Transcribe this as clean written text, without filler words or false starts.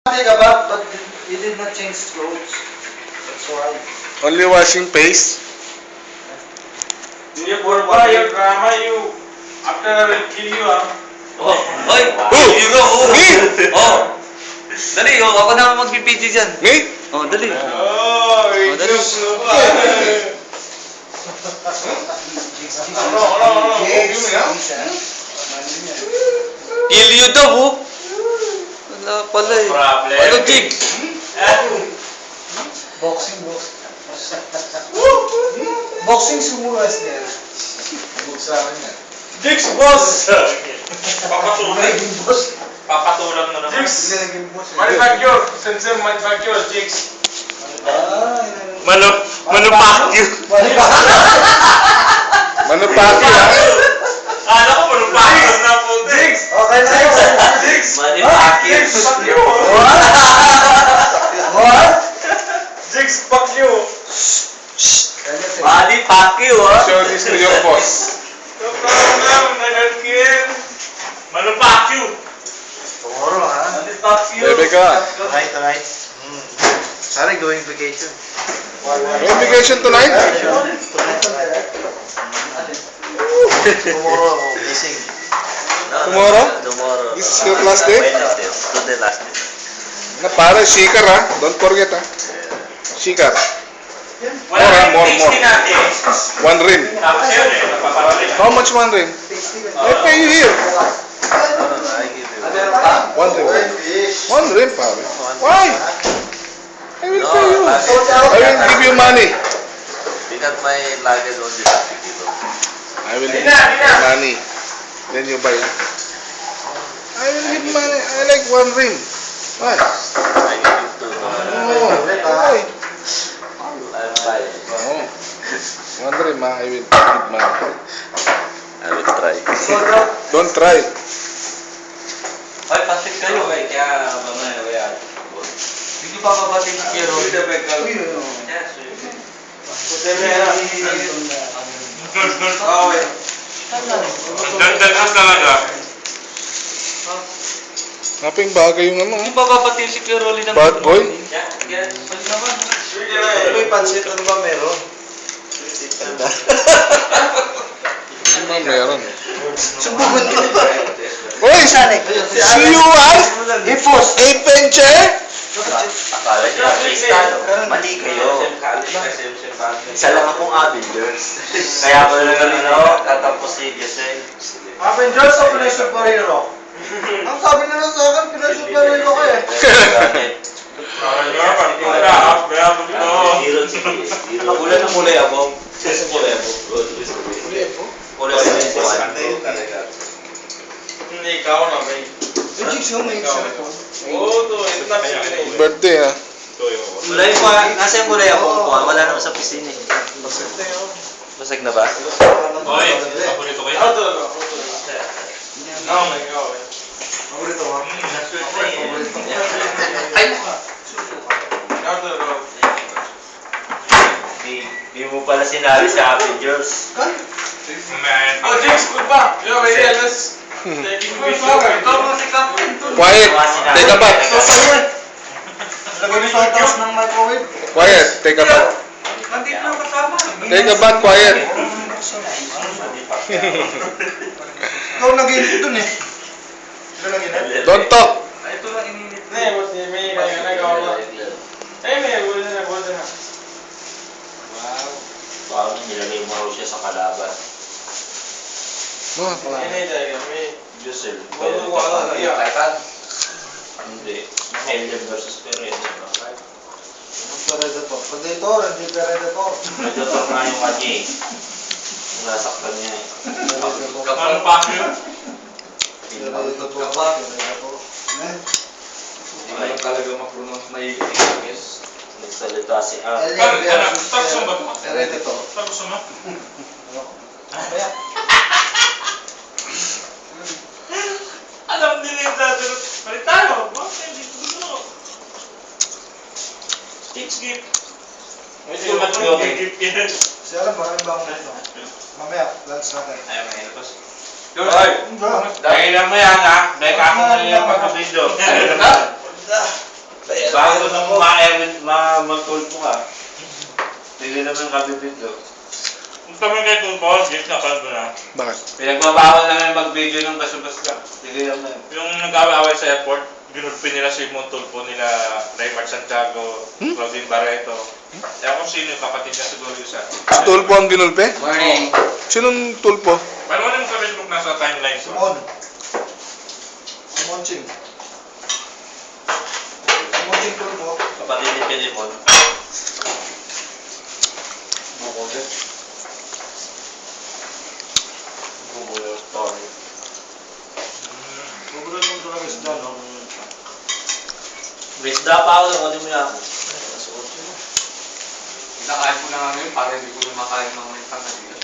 But he did not change clothes. That's why. Only washing face. You forgot your drama, you. After I will kill you, Oh, hoy! You go! Me? Oh! Dali, oh, ako na mag-PPG dyan. Me? Oh, dali. Oh, you dali. Kill you daw, oh! Wala pala eh. Problem. Ano, Jig? Boxing. Boxing sumo wrestler. Jigs, boss! Papatulan. Naging boss. Papatulan mo naman. Hindi naging boss. Manufacture. Sensei manufacture, Jigs. Manupakyo. Manupaki ha? Kala ko manufacture na po. Jigs! Okay na yun. Jigs! Manupakyo. Jigs, fuck you! What? Jigs, fuck you! Manupakyo, ah. Show this to your boss. No problem, nag-kill. Manufacture. Tomorrow, ha? Manufacture. Bebe ka. Tonight. Sorry, going vacation. May vacation tonight? Tomorrow, missing. Tomorrow? Tomorrow. This is your last day? Wednesday. Today last day. Na para shikar ha? Don't forget ha? Shikar. More. One rim. Tapos yun eh, napaparali. How much one rim? I pay you here. I give you. One rim. One rim pare. Why? I will pay you. I will give you money. Because my luggage only 50 kilo. I will give you money. Then you buy ha? I will give money. I like one rim. Why? I give you two. Oh, why? I'm fine. Oh. One rim ha? I will give money. I will try. Don't try. Ay, pasik kayo. Okay, kaya mamaya kaya. Hindi pa babating si Piero. Ganda talaga. Naping bagay yung ano. Hindi pa babating si Piero ng Bad boy? Pwede naman. May pansit, ano ba meron? Ano ba meron? Subukan ka ba? Uy! Si Yuan? Ipos! Penche? Akala niya, mali kayo. Isa lang akong Avengers. Kaya ko lang ganito, tatapos si Giselle. Avengers o Pinay Superhero? Ang sabi nila sa akin, Pinay Superhero ka eh. Kulay na kulay ako. Kulay ako. Kulay ako. Hindi, ikaw na, may. Yung chicks yung may cellphone. Oo, to. Ito na pinili. Birthday ha? Kulay ko, nasa yung kulay ako? Wala naman sa piscina eh. Basag na ba? Oy, paborito kayo? Ako to. Ikaw. Paborito mo? Ay! Ikaw to. Di mo pala sinabi sa Avengers. Oh, Jigs, good pa. Yo, may realize. Taking me shower. Ito mo si Captain. Quiet! Take a bath! Lagay mo sa taas ng microwave. Quiet! Take a bath! Nandito lang kasama. Take a bath, quiet! Ikaw naginit dun eh. Ikaw naginit? Don't talk! Ito lang ininit na eh. Boss, may nagawa. May wala na. Wow. Parang nilagay mo raw siya sa kalaban. May. Giselle. Wala na. Hindi. Alien versus Predator. Predator, hindi Predator. Predator nga yung kanya eh. Nasaktan niya eh. Ano pa yun? Predator ba? Predator. Hindi mo talaga ma-pronounce na yung English. Nagsalita si Al. Tapos mo ba ito? Predator. Tapos mo? Kaya? Alam din yung dati. Balik tayo. Bakit hindi ko gusto? Sticks gift. Ito yung gift yan. Siya alam, marami ba akong ito? Mamaya, lunch natin. Ayaw na yun. Hoy! Dahil lang mo yan ha. Dahil ako na yung pagkabindo. Bago na mag-tulpo ka. Hindi naman kabibidyo. Kung kami kay Tulpo, James, napanood mo na. Bakit? Pinagbabawal namin mag-video ng basta-basta. Hindi naman. Yung nag-away-away sa airport, ginulpi nila si Mon Tulpo nila, Raymar Santiago, Claudine Barreto. Kaya kung sino yung kapatid niya siguro yung isa. Si Tulpo ang ginulpe? Morning. Sinong Tulpo? Paano mo sa Facebook nasa timeline ko? Simon Ching. Simon Ching Tulpo. Kapatid ni Pilimon. Bukodet. Bumulo story. Bukodet mo sa isda, no? Brisda pa ako, nakunin mo na ako. Nakain ko na nga ngayon para hindi ko na makain ng may tanghali.